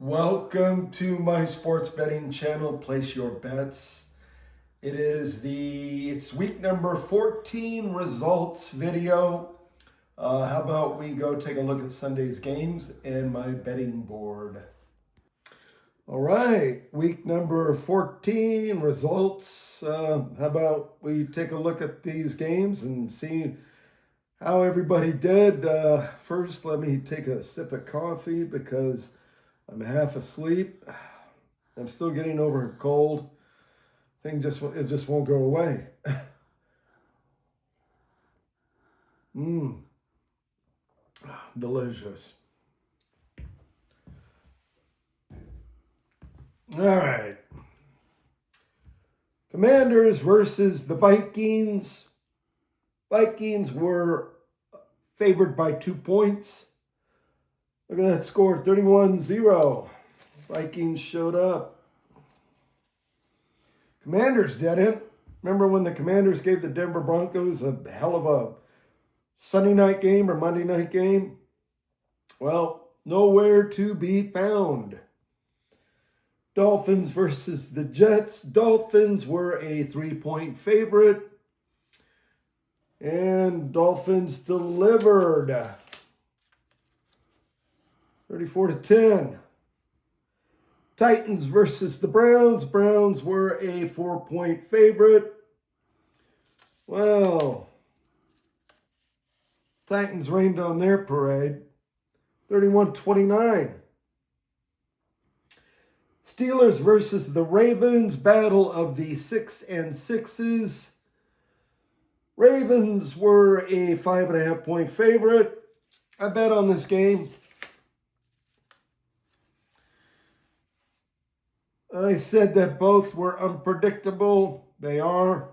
Welcome to my sports betting channel, Place Your Bets. It's week number 14 results video. How about we go take a look at Sunday's games and my betting board. All right, week number 14 results. How about we take a look at these games and see how everybody did. First, let me take a sip of coffee because I'm half asleep. I'm still getting over a cold. It just won't go away. Delicious. All right. Commanders versus the Vikings. Vikings were favored by 2 points. Look at that score, 31-0. Vikings showed up. Commanders didn't. Remember when the Commanders gave the Denver Broncos a hell of a Sunday night game or Monday night game? Well, nowhere to be found. Dolphins versus the Jets. Dolphins were a 3-point favorite. And Dolphins delivered. 34-10. Titans versus the Browns. Browns were a 4-point favorite. Well, Titans rained on their parade. 31-29. Steelers versus the Ravens. Battle of the 6 and 6s. Ravens were a 5.5-point favorite. I bet on this game. I said that both were unpredictable. They are.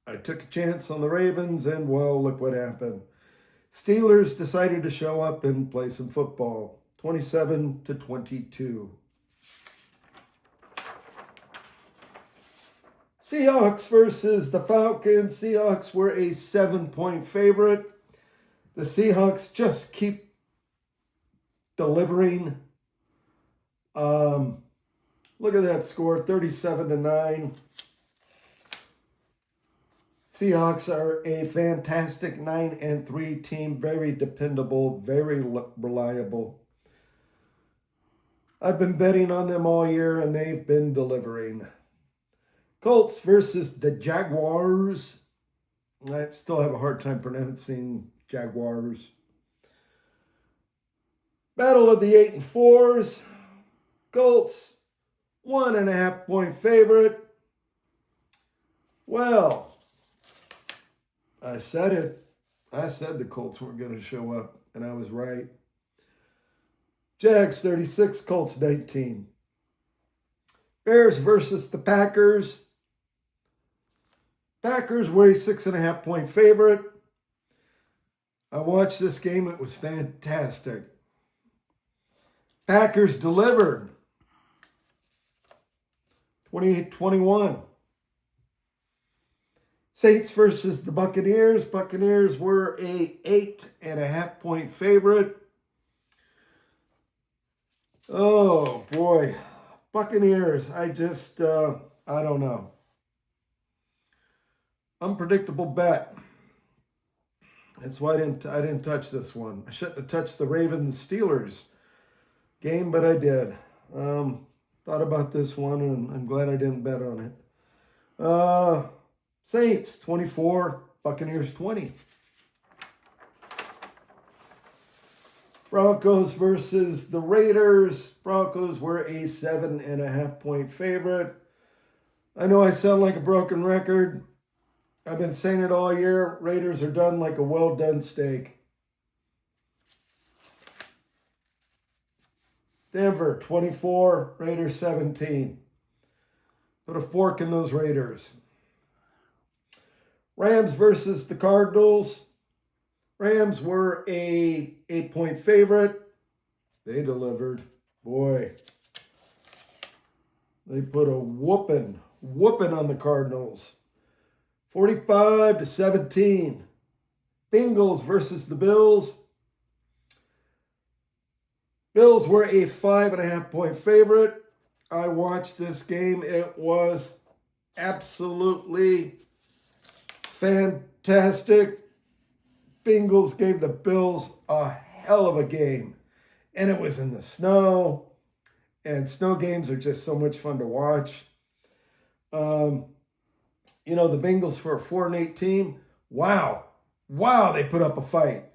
I took a chance on the Ravens, and well, look what happened. Steelers decided to show up and play some football. 27-22. Seahawks versus the Falcons. Seahawks were a 7-point favorite. The Seahawks just keep delivering. Look at that score, 37-9. Seahawks are a fantastic 9-3 team, very dependable, very reliable. I've been betting on them all year, and they've been delivering. Colts versus the Jaguars. I still have a hard time pronouncing Jaguars. Battle of the 8 and 4s. Colts, 1.5-point favorite. Well, I said it. I said the Colts weren't going to show up, and I was right. Jags 36, Colts 19. Bears versus the Packers. Packers were a 6.5-point favorite. I watched this game. It was fantastic. Packers delivered. 28-21. Saints versus the Buccaneers. Buccaneers were a 8.5-point favorite. Oh, boy. Buccaneers, I don't know. Unpredictable bet. That's why I didn't touch this one. I shouldn't have touched the Ravens-Steelers game, but I did. Thought about this one, and I'm glad I didn't bet on it. Saints 24, Buccaneers 20. Broncos versus the Raiders. Broncos were a 7.5-point favorite. I know I sound like a broken record. I've been saying it all year. Raiders are done like a well-done steak. Denver, 24, Raiders 17. Put a fork in those Raiders. Rams versus the Cardinals. Rams were a 8-point favorite. They delivered. Boy, they put a whooping on the Cardinals. 45-17. Bengals versus the Bills. Bills were a 5.5-point favorite. I watched this game. It was absolutely fantastic. Bengals gave the Bills a hell of a game. And it was in the snow. And snow games are just so much fun to watch. You know, the Bengals for a 4-8 team, wow, they put up a fight.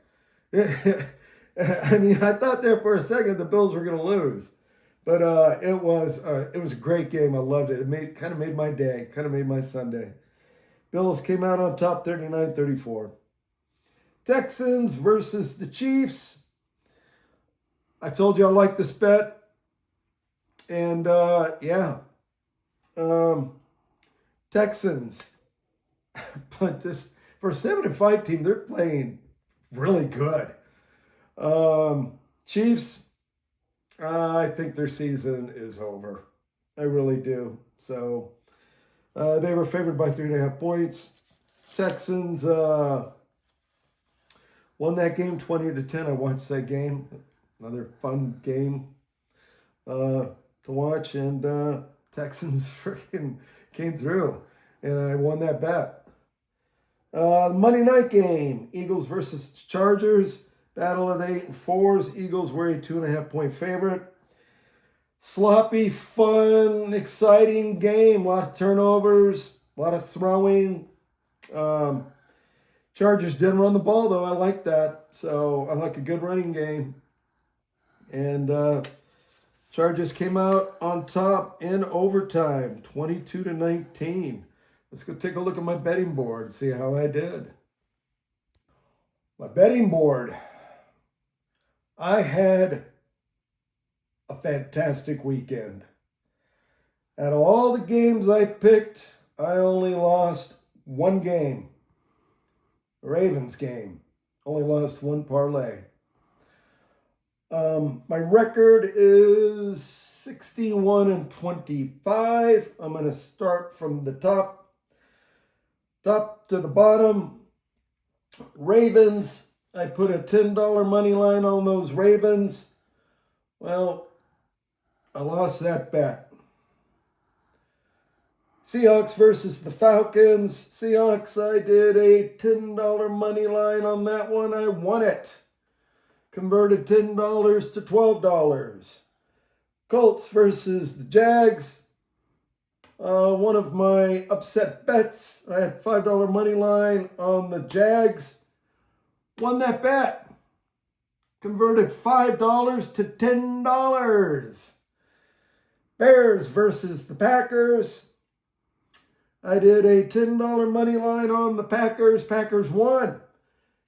I mean, I thought there for a second the Bills were going to lose. But it was a great game. I loved it. It kind of made my day, kind of made my Sunday. Bills came out on top 39-34. Texans versus the Chiefs. I told you I like this bet. And Texans. But this for a 7-5 team, they're playing really good. Chiefs, I think their season is over. I really do. So they were favored by 3.5 points. Texans won that game 20-10. I watched that game. Another fun game to watch, and Texans freaking came through, and I won that bet. Monday night game, Eagles versus Chargers. Battle of the 8 and 4s. Eagles were a 2.5-point favorite. Sloppy, fun, exciting game. A lot of turnovers, a lot of throwing. Chargers didn't run the ball, though. I like that. So I like a good running game. And Chargers came out on top in overtime, 22-19. Let's go take a look at my betting board and see how I did. My betting board. I had a fantastic weekend. Out of all the games I picked, I only lost one game. The Ravens game. Only lost one parlay. My record is 61-25. I'm going to start from the top to the bottom. Ravens, I put a $10 money line on those Ravens. Well, I lost that bet. Seahawks versus the Falcons. Seahawks, I did a $10 money line on that one. I won it. Converted $10 to $12. Colts versus the Jags. One of my upset bets. I had $5 money line on the Jags. Won that bet. Converted $5 to $10. Bears versus the Packers. I did a $10 money line on the Packers. Packers won.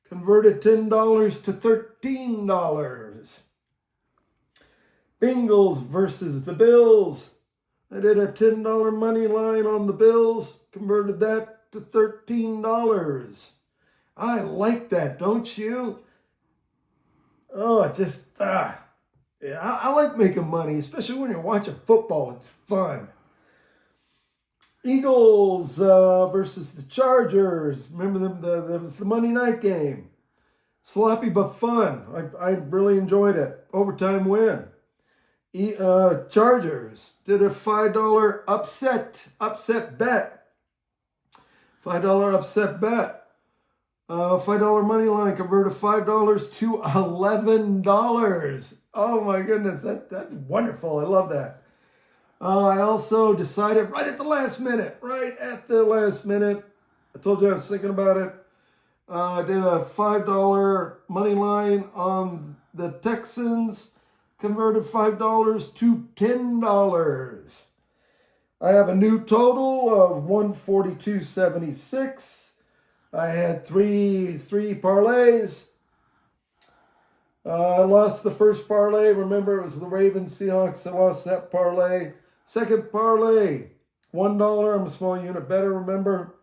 Converted $10 to $13. Bengals versus the Bills. I did a $10 money line on the Bills. Converted that to $13. I like that, don't you? Oh, I like making money, especially when you're watching football. It's fun. Eagles versus the Chargers. Remember them? That was the Monday night game. Sloppy but fun. I really enjoyed it. Overtime win. Chargers did a $5 upset bet. $5 upset bet. $5 money line converted $5 to $11. Oh my goodness, that's wonderful. I love that. I also decided right at the last minute. I told you I was thinking about it. I did a $5 money line on the Texans. Converted $5 to $10. I have a new total of 142.76. I had three parlays. I lost the first parlay. Remember, it was the Ravens Seahawks. I lost that parlay. Second parlay, $1. I'm a small unit better, remember.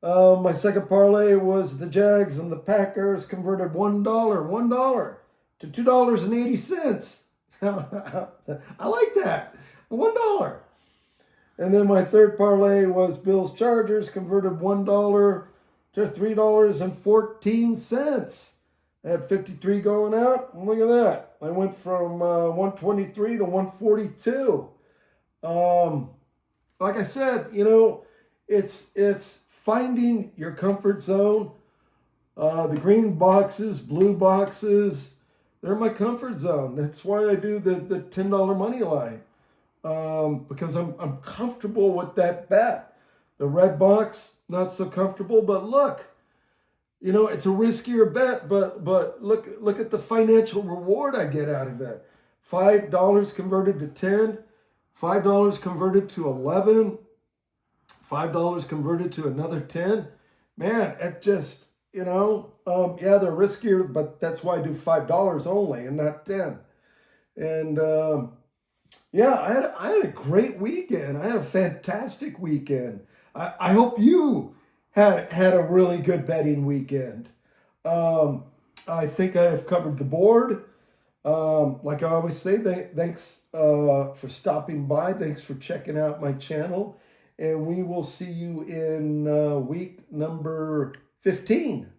My second parlay was the Jags and the Packers. Converted $1 to $2.80. I like that. $1. And then my third parlay was Bills Chargers. Converted $1 to $3.14. I had 53 going out. Look at that. I went from 123 to 142. Like I said, it's finding your comfort zone. The green boxes, blue boxes, they're my comfort zone. That's why I do the $10 money line, because I'm comfortable with that bet. The red box, not so comfortable, but look, it's a riskier bet, but look at the financial reward I get out of it. $5 converted to 10, $5 converted to 11, $5 converted to another 10. Man, it just, yeah, they're riskier, but that's why I do $5 only and not 10. And yeah, I had a great weekend. I had a fantastic weekend. I hope you had a really good betting weekend. I think I have covered the board. Like I always say, thanks for stopping by. Thanks for checking out my channel. And we will see you in week number 15.